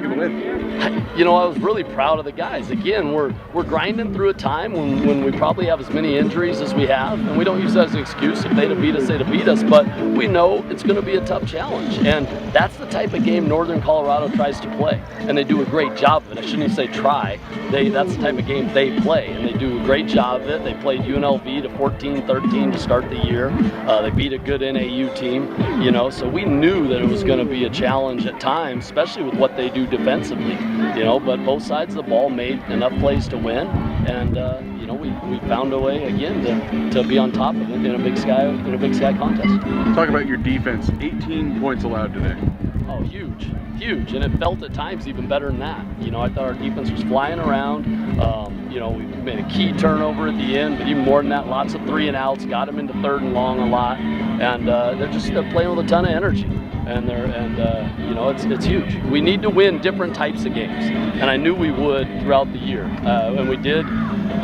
the win? You know, I was really proud of the guys. Again, we're grinding through a time when we probably have as many injuries as we have, and we don't use that as an excuse. If they'd have beat us, they'd have beat us, but we know it's going to be a tough challenge, and that's the type of game Northern Colorado tries to play, and they do a great job of it. I shouldn't even say try. That's the type of game they play, and they do a great job of it. They played UNLV to 14-13 to start the year. They beat a good NAU team, you know, so we knew that it was going to be a challenge at times, especially with what they do defensively, you know, but both sides of the ball made enough plays to win, and you know, we found a way again to be on top of it in a Big Sky contest. Talk about your defense. 18 points allowed today. Oh, huge, and it felt at times even better than that. You know, I thought our defense was flying around. You know, we made a key turnover at the end, but even more than that, lots of 3 and outs, got them into 3rd and long a lot, and they're playing with a ton of energy. And you know, it's huge. We need to win different types of games, and I knew we would throughout the year, and we did.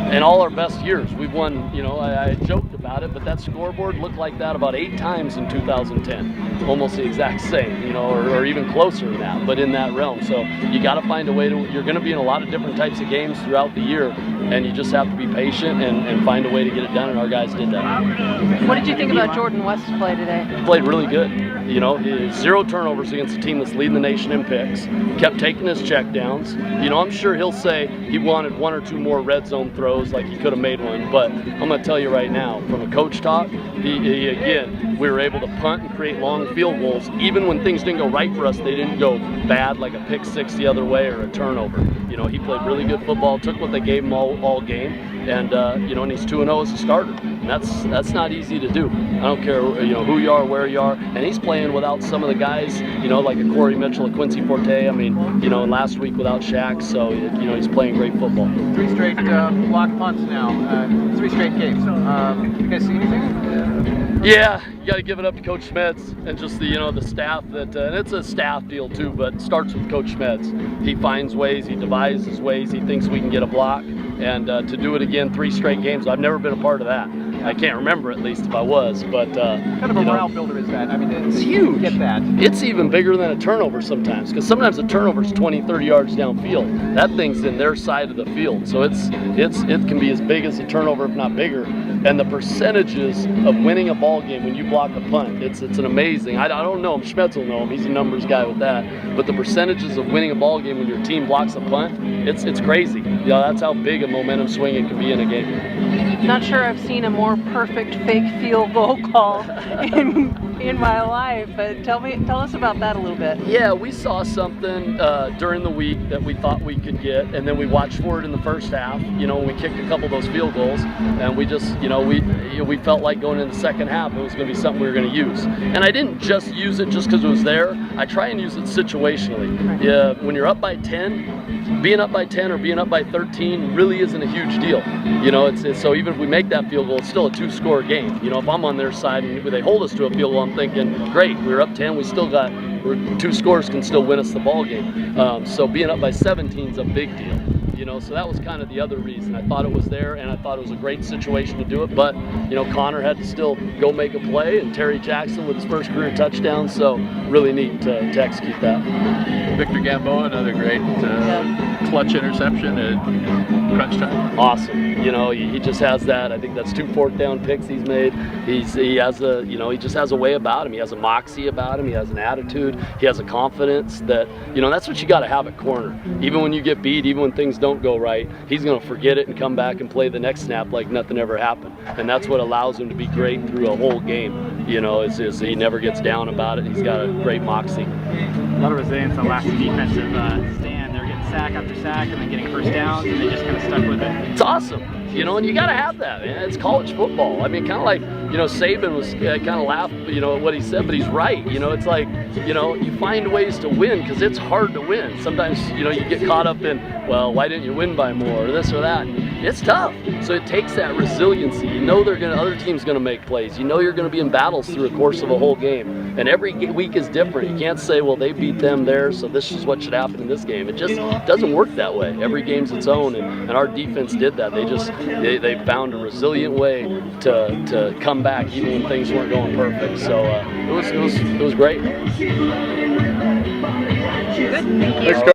In all our best years, we've won, you know, I joked about it, but that scoreboard looked like that about 8 times in 2010. Almost the exact same, you know, or even closer than that, but in that realm. So you got to find a way to, you're going to be in a lot of different types of games throughout the year, and you just have to be patient and find a way to get it done, and our guys did that. What did you think about Jordan West's play today? He played really good. You know, 0 turnovers against a team that's leading the nation in picks, kept taking his checkdowns. You know, I'm sure he'll say he wanted 1 or 2 more red zone throws, like he could have made one, but I'm going to tell you right now, from a coach talk, again, we were able to punt and create long field goals. Even when things didn't go right for us, they didn't go bad, like a pick 6 the other way or a turnover. You know, he played really good football, took what they gave him all game, and you know, and he's 2-0 as a starter. And that's not easy to do. I don't care, you know, who you are, where you are, and he's playing without some of the guys, you know, like a Corey Mitchell, a Quincy Forte. I mean, you know, last week without Shaq, so you know, he's playing great football. 3 straight block punts now, 3 straight games. You guys see anything? Yeah, you got to give it up to Coach Schmitz and just the, you know, the staff that, and it's a staff deal too, but it starts with Coach Schmitz. He finds ways, he devises ways, he thinks we can get a block, and to do it again 3 straight games, I've never been a part of that. I can't remember, at least, if I was, but kind of a morale builder is that? I mean, it's huge. Get that. It's even bigger than a turnover sometimes, because sometimes a turnover is 20-30 yards downfield. That thing's in their side of the field, so it can be as big as a turnover, if not bigger. And the percentages of winning a ball game when you block a punt, it's an amazing. I don't know him. Schmetz will know him. He's a numbers guy with that. But the percentages of winning a ball game when your team blocks a punt, it's crazy. You know, that's how big a momentum swing it can be in a game. Not sure I've seen a more perfect fake field goal call in my life, but tell us about that a little bit. Yeah, we saw something during the week that we thought we could get, and then we watched for it in the first half. You know, we kicked a couple of those field goals, and we just, you know, we felt like going in the second half it was going to be something we were going to use. And I didn't just use it just because it was there. I try and use it situationally. Right. Yeah, when you're up by 10, being up by 10 or being up by 13 really isn't a huge deal. You know, it's so even if we make that field goal, it's still a 2-score game. You know, if I'm on their side and they hold us to a field goal, I'm thinking, great, we're up 10, we still got 2 scores can still win us the ball game. So being up by 17 is a big deal. You know, so that was kind of the other reason. I thought it was there, and I thought it was a great situation to do it, but, you know, Connor had to still go make a play, and Terry Jackson with his first career touchdown, so really neat to execute that. Victor Gamboa, another great clutch interception at crunch time. Awesome. You know, he just has that. I think that's 2 fourth down picks he's made. He has a, you know, he just has a way about him. He has a moxie about him. He has an attitude. He has a confidence that, you know, that's what you got to have at corner. Even when you get beat, even when things don't go right, he's going to forget it and come back and play the next snap like nothing ever happened. And that's what allows him to be great through a whole game. You know, is he never gets down about it. He's got a great moxie. A lot of resilience on the last defensive stand. They're getting sack after sack and then getting first downs, and they just kind of stuck with it. It's awesome. You know, and you got to have that, man. It's college football. I mean, kind of like, you know, Saban was kind of laughed, you know, at what he said, but he's right. You know, it's like, you know, you find ways to win because it's hard to win. Sometimes, you know, you get caught up in, well, why didn't you win by more or this or that? And it's tough. So it takes that resiliency. You know, other team's going to make plays. You know, you're going to be in battles through the course of a whole game. And every week is different. You can't say, well, they beat them there, so this is what should happen in this game. It just doesn't work that way. Every game's its own, and our defense did that. They found a resilient way to come back even when things weren't going perfect. So it was great. Good. Thank you.